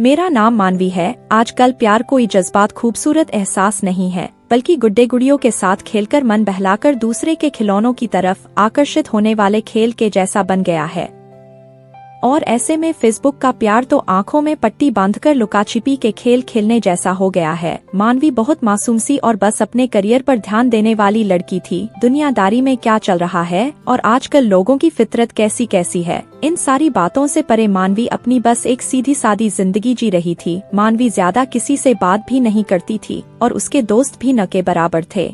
मेरा नाम मानवी है। आजकल प्यार कोई जज्बात खूबसूरत एहसास नहीं है, बल्कि गुड्डे गुड़ियों के साथ खेलकर मन बहलाकर दूसरे के खिलौनों की तरफ आकर्षित होने वाले खेल के जैसा बन गया है। और ऐसे में फेसबुक का प्यार तो आंखों में पट्टी बांधकर लुकाछिपी के खेल खेलने जैसा हो गया है। मानवी बहुत मासूम सी और बस अपने करियर पर ध्यान देने वाली लड़की थी। दुनियादारी में क्या चल रहा है और आजकल लोगों की फितरत कैसी कैसी है, इन सारी बातों से परे मानवी अपनी बस एक सीधी सादी जिंदगी जी रही थी। मानवी ज्यादा किसी से बात भी नहीं करती थी और उसके दोस्त भी न के बराबर थे।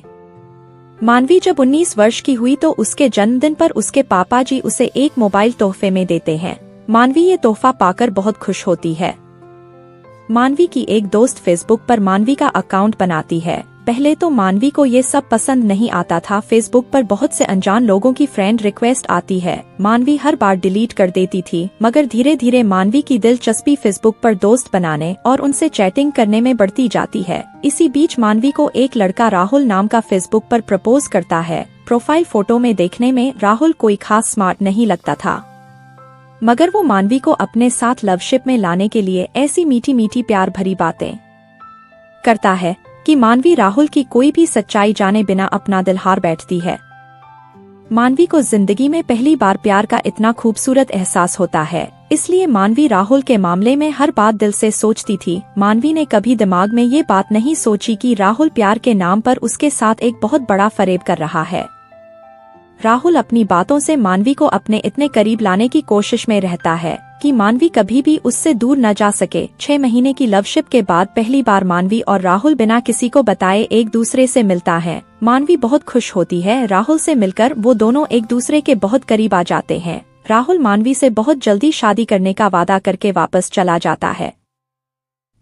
मानवी जब 19 वर्ष की हुई तो उसके जन्मदिन पर उसके पापा जी उसे एक मोबाइल तोहफे में देते हैं। मानवी ये तोहफा पाकर बहुत खुश होती है। मानवी की एक दोस्त फेसबुक पर मानवी का अकाउंट बनाती है। पहले तो मानवी को ये सब पसंद नहीं आता था। फेसबुक पर बहुत से अनजान लोगों की फ्रेंड रिक्वेस्ट आती है। मानवी हर बार डिलीट कर देती थी, मगर धीरे धीरे मानवी की दिलचस्पी फेसबुक पर दोस्त बनाने और उनसे चैटिंग करने में बढ़ती जाती है। इसी बीच मानवी को एक लड़का राहुल नाम का फेसबुक पर प्रपोज करता है। प्रोफाइल फोटो में देखने में राहुल कोई खास स्मार्ट नहीं लगता था, मगर वो मानवी को अपने साथ लवशिप में लाने के लिए ऐसी मीठी मीठी प्यार भरी बातें करता है कि मानवी राहुल की कोई भी सच्चाई जाने बिना अपना दिल हार बैठती है। मानवी को जिंदगी में पहली बार प्यार का इतना खूबसूरत एहसास होता है, इसलिए मानवी राहुल के मामले में हर बात दिल से सोचती थी। मानवी ने कभी दिमाग में ये बात नहीं सोची कि राहुल प्यार के नाम पर उसके साथ एक बहुत बड़ा फरेब कर रहा है। राहुल अपनी बातों से मानवी को अपने इतने करीब लाने की कोशिश में रहता है कि मानवी कभी भी उससे दूर न जा सके। 6 महीने की लवशिप के बाद पहली बार मानवी और राहुल बिना किसी को बताए एक दूसरे से मिलता है। मानवी बहुत खुश होती है। राहुल से मिलकर वो दोनों एक दूसरे के बहुत करीब आ जाते हैं। राहुल मानवी से बहुत जल्दी शादी करने का वादा करके वापस चला जाता है।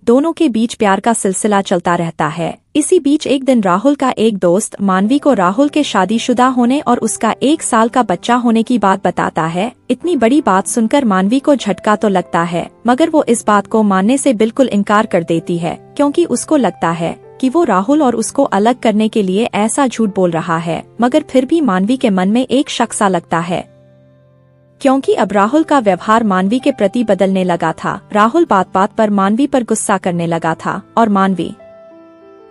दोनों के बीच प्यार का सिलसिला चलता रहता है। इसी बीच एक दिन राहुल का एक दोस्त मानवी को राहुल के शादीशुदा होने और उसका 1 साल का बच्चा होने की बात बताता है। इतनी बड़ी बात सुनकर मानवी को झटका तो लगता है, मगर वो इस बात को मानने से बिल्कुल इनकार कर देती है, क्योंकि उसको लगता है कि वो राहुल और उसको अलग करने के लिए ऐसा झूठ बोल रहा है। मगर फिर भी मानवी के मन में एक शक सा लगता है, क्योंकि अब राहुल का व्यवहार मानवी के प्रति बदलने लगा था। राहुल बात बात पर मानवी पर गुस्सा करने लगा था और मानवी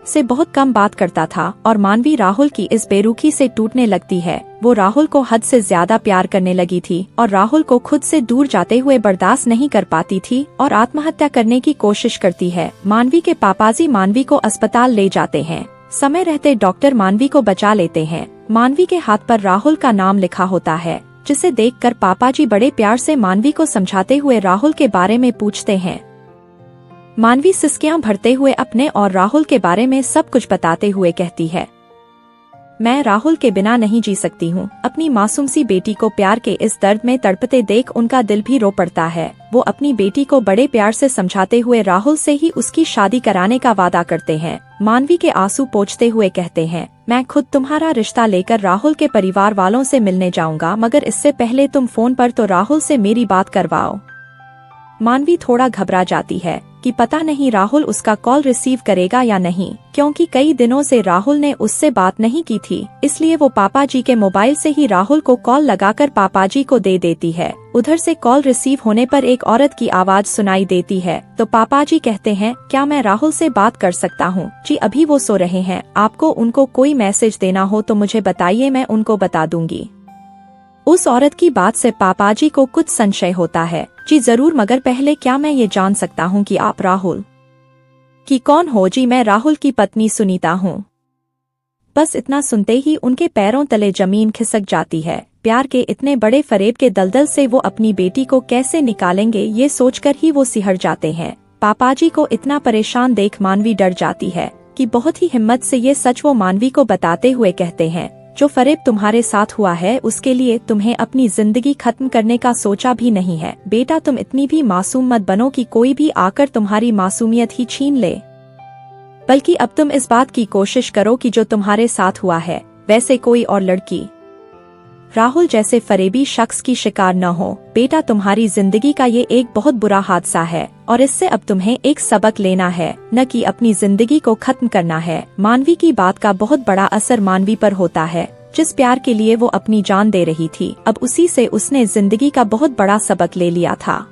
से बहुत कम बात करता था, और मानवी राहुल की इस बेरुखी से टूटने लगती है। वो राहुल को हद से ज्यादा प्यार करने लगी थी और राहुल को खुद से दूर जाते हुए बर्दाश्त नहीं कर पाती थी और आत्महत्या करने की कोशिश करती है। मानवी के पापाजी मानवी को अस्पताल ले जाते हैं। समय रहते डॉक्टर मानवी को बचा लेते हैं। मानवी के हाथ पर राहुल का नाम लिखा होता है, जिसे देखकर पापाजी बड़े प्यार से मानवी को समझाते हुए राहुल के बारे में पूछते हैं। मानवी सिसकियां भरते हुए अपने और राहुल के बारे में सब कुछ बताते हुए कहती है, मैं राहुल के बिना नहीं जी सकती हूँ। अपनी मासूम सी बेटी को प्यार के इस दर्द में तड़पते देख उनका दिल भी रो पड़ता है। वो अपनी बेटी को बड़े प्यार से समझाते हुए राहुल से ही उसकी शादी कराने का वादा करते हैं। मानवी के आंसू पोंछते हुए कहते हैं, मैं खुद तुम्हारा रिश्ता लेकर राहुल के परिवार वालों से मिलने जाऊंगा, मगर इससे पहले तुम फोन पर तो राहुल से मेरी बात करवाओ। मानवी थोड़ा घबरा जाती है कि पता नहीं राहुल उसका कॉल रिसीव करेगा या नहीं, क्योंकि कई दिनों से राहुल ने उससे बात नहीं की थी। इसलिए वो पापाजी के मोबाइल से ही राहुल को कॉल लगाकर पापाजी को दे देती है। उधर से कॉल रिसीव होने पर एक औरत की आवाज सुनाई देती है, तो पापाजी कहते हैं, क्या मैं राहुल से बात कर सकता हूँ? जी अभी वो सो रहे हैं, आपको उनको कोई मैसेज देना हो तो मुझे बताइए, मैं उनको बता दूंगी। उस औरत की बात से पापाजी को कुछ संशय होता है। जी जरूर, मगर पहले क्या मैं ये जान सकता हूँ कि आप राहुल की कौन हो? जी मैं राहुल की पत्नी सुनीता हूँ। बस इतना सुनते ही उनके पैरों तले जमीन खिसक जाती है। प्यार के इतने बड़े फरेब के दलदल से वो अपनी बेटी को कैसे निकालेंगे, ये सोचकर ही वो सिहर जाते हैं। पापाजी को इतना परेशान देख मानवी डर जाती है कि बहुत ही हिम्मत से ये सच वो मानवी को बताते हुए कहते हैं, जो फरेब तुम्हारे साथ हुआ है उसके लिए तुम्हें अपनी जिंदगी खत्म करने का सोचा भी नहीं है। बेटा तुम इतनी भी मासूम मत बनो कि कोई भी आकर तुम्हारी मासूमियत ही छीन ले, बल्कि अब तुम इस बात की कोशिश करो कि जो तुम्हारे साथ हुआ है वैसे कोई और लड़की राहुल जैसे फरेबी शख्स की शिकार न हो। बेटा तुम्हारी जिंदगी का ये एक बहुत बुरा हादसा है और इससे अब तुम्हें एक सबक लेना है, न कि अपनी जिंदगी को खत्म करना है। मानवी की बात का बहुत बड़ा असर मानवी पर होता है। जिस प्यार के लिए वो अपनी जान दे रही थी, अब उसी से उसने जिंदगी का बहुत बड़ा सबक ले लिया था।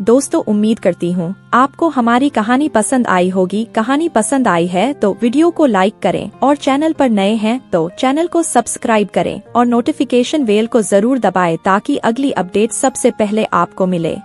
दोस्तों उम्मीद करती हूँ आपको हमारी कहानी पसंद आई होगी। कहानी पसंद आई है तो वीडियो को लाइक करें और चैनल पर नए हैं तो चैनल को सब्सक्राइब करें और नोटिफिकेशन बेल को जरूर दबाएं ताकि अगली अपडेट सबसे पहले आपको मिले।